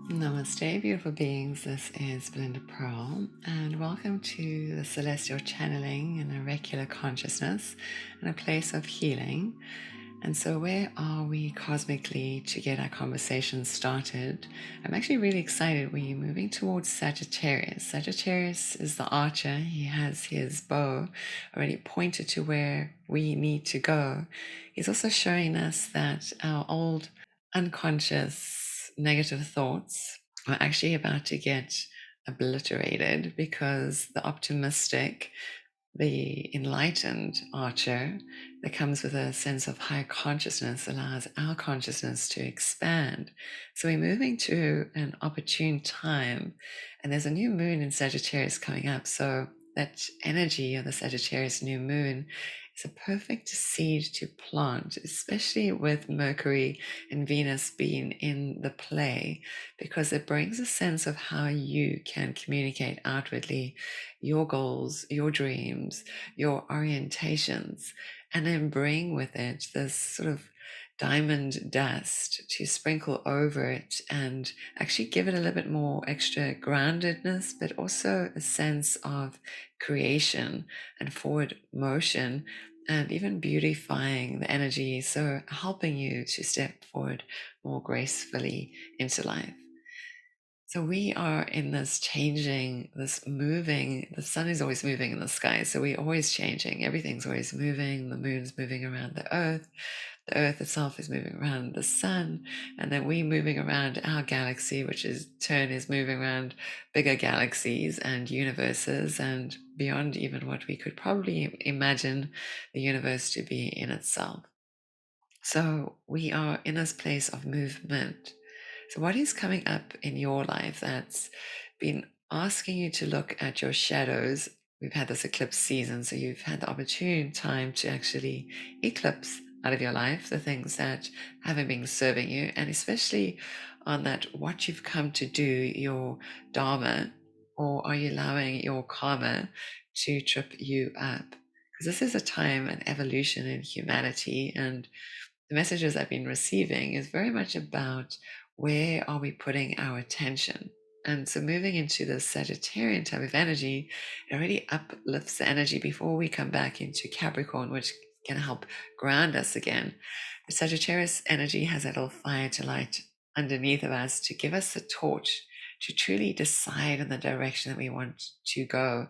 Namaste, beautiful beings. This is Belinda Pearl, and welcome to the Celestial Channeling in a Regular Consciousness and a place of healing. And so, where are we cosmically to get our conversation started? I'm actually really excited. We're moving towards Sagittarius. Sagittarius is the archer, he has his bow already pointed to where we need to go. He's also showing us that our old unconscious negative thoughts are actually about to get obliterated because the optimistic, the enlightened archer that comes with a sense of higher consciousness allows our consciousness to expand. So we're moving to an opportune time, and there's a new moon in Sagittarius coming up. So that energy of the Sagittarius new moon is a perfect seed to plant, especially with Mercury and Venus being in the play, because it brings a sense of how you can communicate outwardly your goals, your dreams, your orientations, and then bring with it this sort of diamond dust to sprinkle over it and actually give it a little bit more extra groundedness, but also a sense of creation and forward motion and even beautifying the energy. So helping you to step forward more gracefully into life. So we are in this changing, this moving. The sun is always moving in the sky. So we're always changing. Everything's always moving. The moon's moving around the earth. The earth itself is moving around the sun. And then we moving around our galaxy, which is turn is moving around bigger galaxies and universes and beyond even what we could probably imagine the universe to be in itself. So we are in this place of movement. So, what is coming up in your life that's been asking you to look at your shadows? We've had this eclipse season, so you've had the opportune time to actually eclipse out of your life the things that haven't been serving you, and especially on that what you've come to do, your dharma, or are you allowing your karma to trip you up? Because this is a time, an evolution in humanity, and the messages I've been receiving is very much about where are we putting our attention. And so moving into the Sagittarian type of energy, it already uplifts the energy before we come back into Capricorn, which can help ground us again. The Sagittarius energy has that little fire to light underneath of us to give us the torch to truly decide in the direction that we want to go.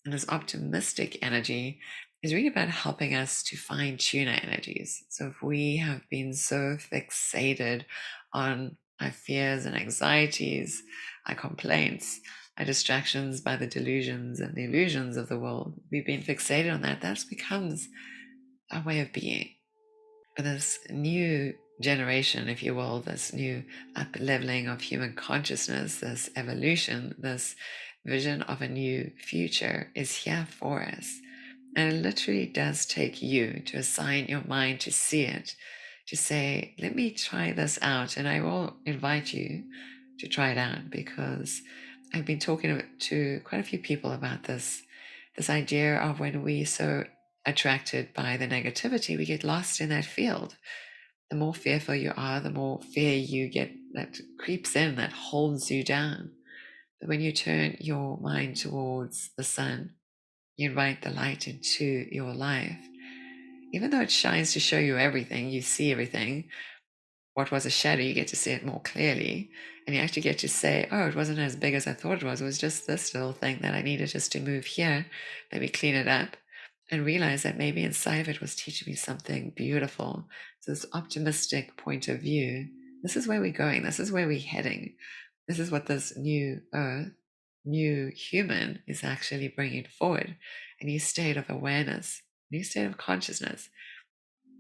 And this optimistic energy is really about helping us to fine tune our energies. So if we have been so fixated on our fears and anxieties, our complaints, our distractions by the delusions and the illusions of the world, we've been fixated on that. That becomes our way of being. But this new generation, if you will, this new up leveling of human consciousness, this evolution, this vision of a new future is here for us. And it literally does take you to assign your mind to see it, to say, let me try this out. And I will invite you to try it out because I've been talking to quite a few people about this idea of when we so attracted by the negativity, we get lost in that field. The more fearful you are, the more fear you get that creeps in, that holds you down. But when you turn your mind towards the sun, you invite the light into your life. Even though it shines to show you everything, you see everything. What was a shadow, you get to see it more clearly. And you actually get to say, oh, it wasn't as big as I thought it was. It was just this little thing that I needed just to move here, maybe clean it up, and realize that maybe inside of it was teaching me something beautiful. So this optimistic point of view, this is where we're going. This is where we're heading. This is what this new earth, new human is actually bringing forward. A new state of awareness, a new state of consciousness.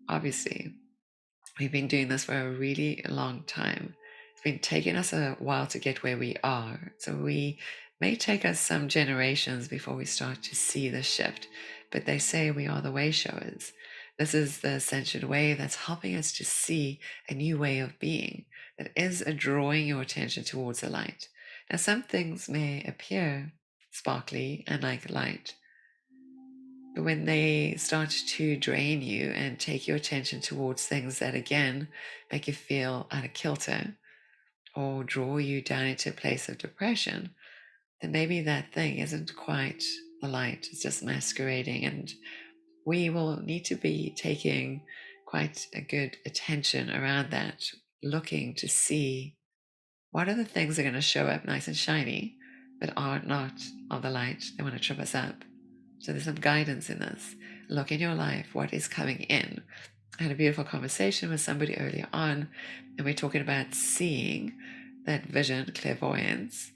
Obviously, we've been doing this for a really long time. It's been taking us a while to get where we are. So we may take us some generations before we start to see the shift. But they say we are the way showers. This is the ascension way that's helping us to see a new way of being that is drawing your attention towards the light. Now, some things may appear sparkly and like light, but when they start to drain you and take your attention towards things that, again, make you feel out of kilter, or draw you down into a place of depression, then maybe that thing isn't quite the light. It's just masquerading. And we will need to be taking quite a good attention around that, looking to see what are the things that are going to show up nice and shiny, but are not of the light. They want to trip us up. So there's some guidance in this. Look in your life, what is coming in. I had a beautiful conversation with somebody earlier on, and we're talking about seeing that vision, clairvoyance.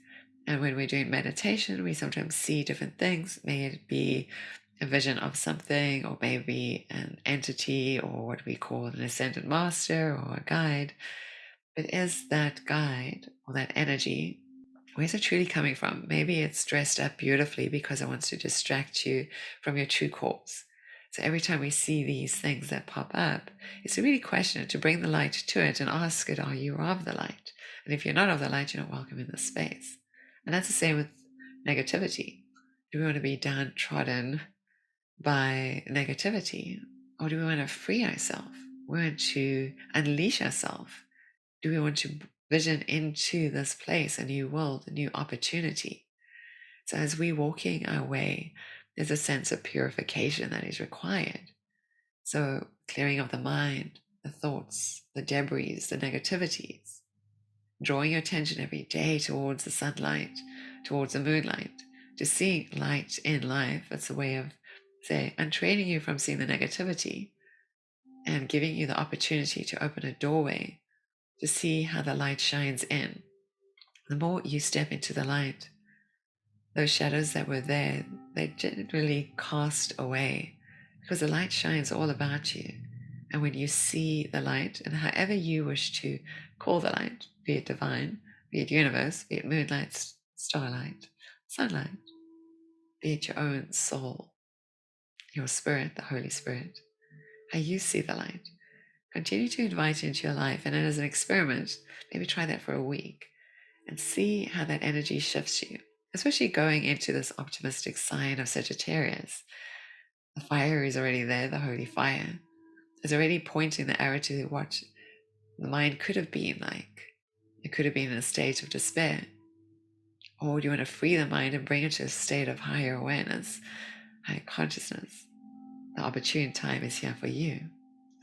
And when we're doing meditation, we sometimes see different things. May it be a vision of something, or maybe an entity, or what we call an ascended master or a guide. But is that guide or that energy, where's it truly coming from? Maybe it's dressed up beautifully because it wants to distract you from your true cause. So every time we see these things that pop up, it's to really question it, to bring the light to it and ask it, are you of the light? And if you're not of the light, you're not welcome in this space. And that's the same with negativity. Do we want to be downtrodden by negativity? Or do we want to free ourselves? We want to unleash ourselves. Do we want to vision into this place, a new world, a new opportunity? So as we're walking our way, there's a sense of purification that is required. So clearing of the mind, the thoughts, the debris, the negativities, drawing your attention every day towards the sunlight, towards the moonlight, to see light in life. It's a way of, say, untraining you from seeing the negativity and giving you the opportunity to open a doorway to see how the light shines in. The more you step into the light, those shadows that were there, they generally cast away because the light shines all about you. And when you see the light, and however you wish to call the light, be it divine, be it universe, be it moonlight, starlight, sunlight, be it your own soul, your spirit, the Holy Spirit, how you see the light, continue to invite into your life. And then as an experiment, maybe try that for a week and see how that energy shifts you, especially going into this optimistic sign of Sagittarius. The fire is already there, the holy fire is already pointing the arrow to what the mind could have been like. It could have been in a state of despair. Or do you want to free the mind and bring it to a state of higher awareness, higher consciousness? The opportune time is here for you.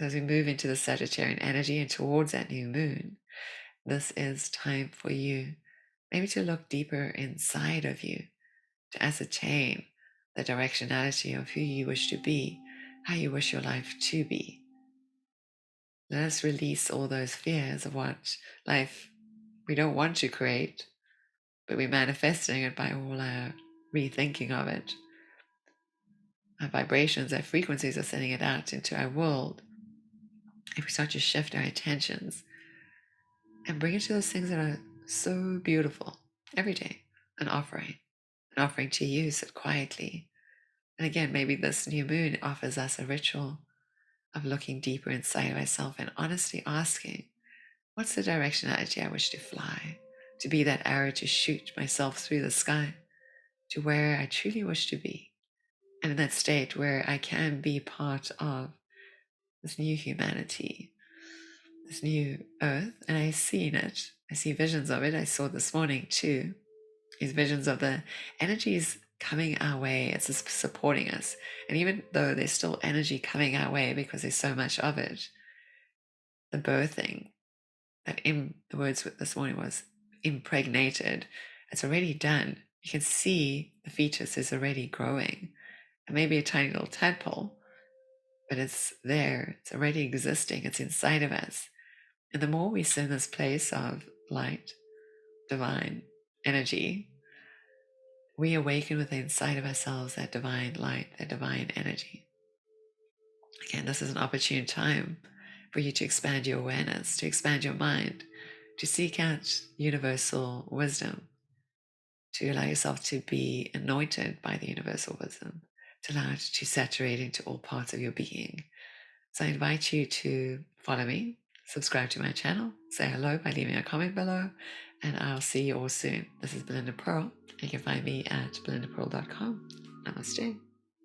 As we move into the Sagittarian energy and towards that new moon, this is time for you maybe to look deeper inside of you, to ascertain the directionality of who you wish to be, how you wish your life to be. Let us release all those fears of what life we don't want to create, but we're manifesting it by all our rethinking of it. Our vibrations, our frequencies are sending it out into our world. If we start to shift our attentions and bring it to those things that are so beautiful every day, an offering to you, sit quietly. And again, maybe this new moon offers us a ritual of looking deeper inside of ourselves and honestly asking, what's the directionality I wish to fly, to be that arrow to shoot myself through the sky to where I truly wish to be, and in that state where I can be part of this new humanity, this new earth. And I see in it, I see visions of it. I saw this morning too, these visions of the energies coming our way. It's just supporting us. And even though there's still energy coming our way because there's so much of it, the birthing, that in the words this morning was impregnated, it's already done. You can see the fetus is already growing. And maybe a tiny little tadpole, but it's there. It's already existing. It's inside of us. And the more we sit in this place of light, divine energy, we awaken within inside of ourselves that divine light, that divine energy. Again, this is an opportune time for you to expand your awareness, to expand your mind, to seek out universal wisdom, to allow yourself to be anointed by the universal wisdom, to allow it to saturate into all parts of your being. So I invite you to follow me, subscribe to my channel, say hello by leaving a comment below, and I'll see you all soon. This is Belinda Pearl. You can find me at belindapearl.com. Namaste.